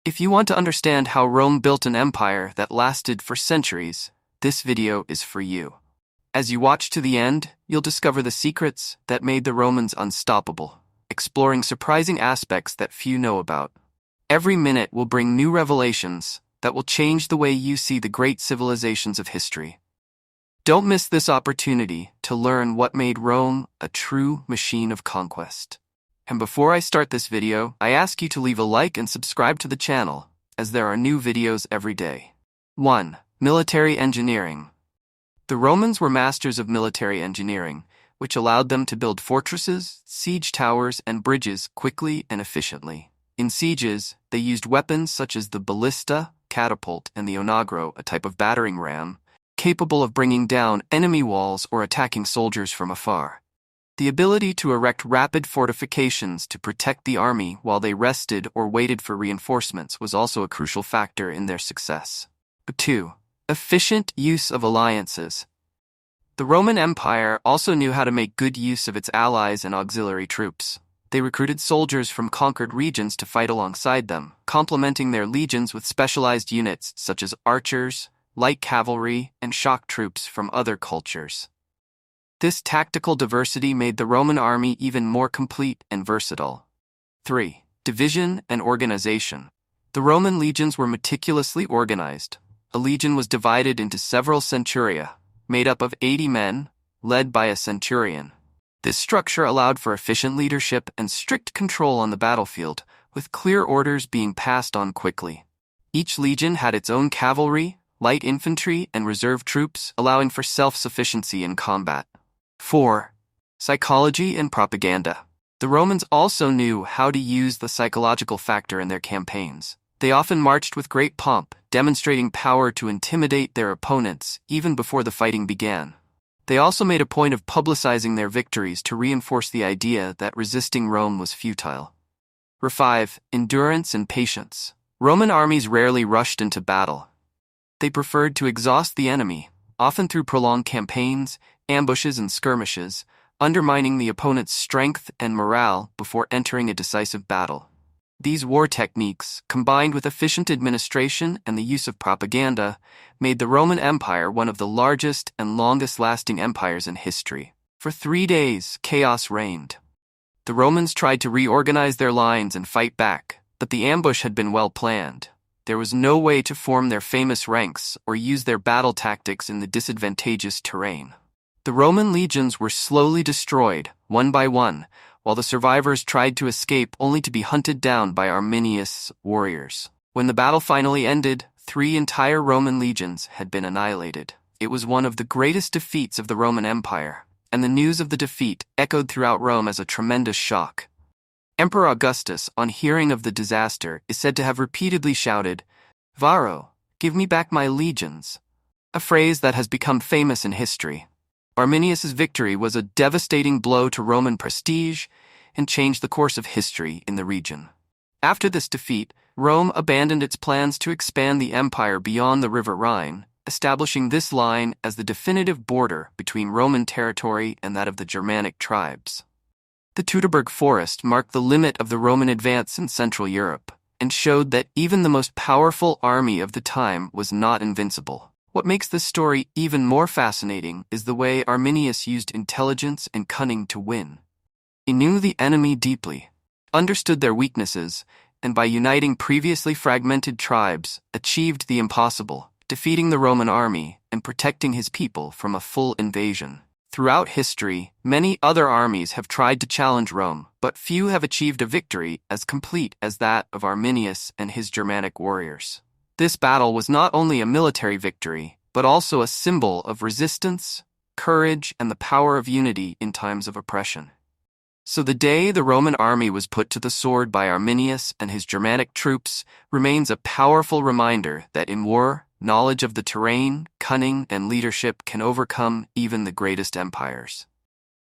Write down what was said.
If you want to understand how Rome built an empire that lasted for centuries, this video is for you. As you watch to the end, you'll discover the secrets that made the Romans unstoppable, exploring surprising aspects that few know about. Every minute will bring new revelations that will change the way you see the great civilizations of history. Don't miss this opportunity to learn what made Rome a true machine of conquest. And before I start this video, I ask you to leave a like and subscribe to the channel, as there are new videos every day. 1. Military engineering. The Romans were masters of military engineering, which allowed them to build fortresses, siege towers, and bridges quickly and efficiently. In sieges, they used weapons such as the ballista, catapult, and the onagro, a type of battering ram, capable of bringing down enemy walls or attacking soldiers from afar. The ability to erect rapid fortifications to protect the army while they rested or waited for reinforcements was also a crucial factor in their success. 2. Efficient use of alliances. The Roman Empire also knew how to make good use of its allies and auxiliary troops. They recruited soldiers from conquered regions to fight alongside them, complementing their legions with specialized units such as archers, light cavalry, and shock troops from other cultures. This tactical diversity made the Roman army even more complete and versatile. 3. Division and organization. The Roman legions were meticulously organized. A legion was divided into several centuria, made up of 80 men, led by a centurion. This structure allowed for efficient leadership and strict control on the battlefield, with clear orders being passed on quickly. Each legion had its own cavalry, light infantry, and reserve troops, allowing for self-sufficiency in combat. 4. Psychology and propaganda. The Romans also knew how to use the psychological factor in their campaigns. They often marched with great pomp, demonstrating power to intimidate their opponents even before the fighting began. They also made a point of publicizing their victories to reinforce the idea that resisting Rome was futile. 5. Endurance and patience. Roman armies rarely rushed into battle. They preferred to exhaust the enemy, often through prolonged campaigns, ambushes, and skirmishes, undermining the opponent's strength and morale before entering a decisive battle. These war techniques, combined with efficient administration and the use of propaganda, made the Roman Empire one of the largest and longest-lasting empires in history. For 3 days, chaos reigned. The Romans tried to reorganize their lines and fight back, but the ambush had been well planned. There was no way to form their famous ranks or use their battle tactics in the disadvantageous terrain. The Roman legions were slowly destroyed, one by one, while the survivors tried to escape only to be hunted down by Arminius' warriors. When the battle finally ended, 3 entire Roman legions had been annihilated. It was one of the greatest defeats of the Roman Empire, and the news of the defeat echoed throughout Rome as a tremendous shock. Emperor Augustus, on hearing of the disaster, is said to have repeatedly shouted, "Varro, give me back my legions," a phrase that has become famous in history. Arminius' victory was a devastating blow to Roman prestige and changed the course of history in the region. After this defeat, Rome abandoned its plans to expand the empire beyond the River Rhine, establishing this line as the definitive border between Roman territory and that of the Germanic tribes. The Teutoburg Forest marked the limit of the Roman advance in Central Europe and showed that even the most powerful army of the time was not invincible. What makes this story even more fascinating is the way Arminius used intelligence and cunning to win. He knew the enemy deeply, understood their weaknesses, and by uniting previously fragmented tribes, achieved the impossible, defeating the Roman army and protecting his people from a full invasion. Throughout history, many other armies have tried to challenge Rome, but few have achieved a victory as complete as that of Arminius and his Germanic warriors. This battle was not only a military victory, but also a symbol of resistance, courage, and the power of unity in times of oppression. So the day the Roman army was put to the sword by Arminius and his Germanic troops remains a powerful reminder that in war, knowledge of the terrain, cunning, and leadership can overcome even the greatest empires.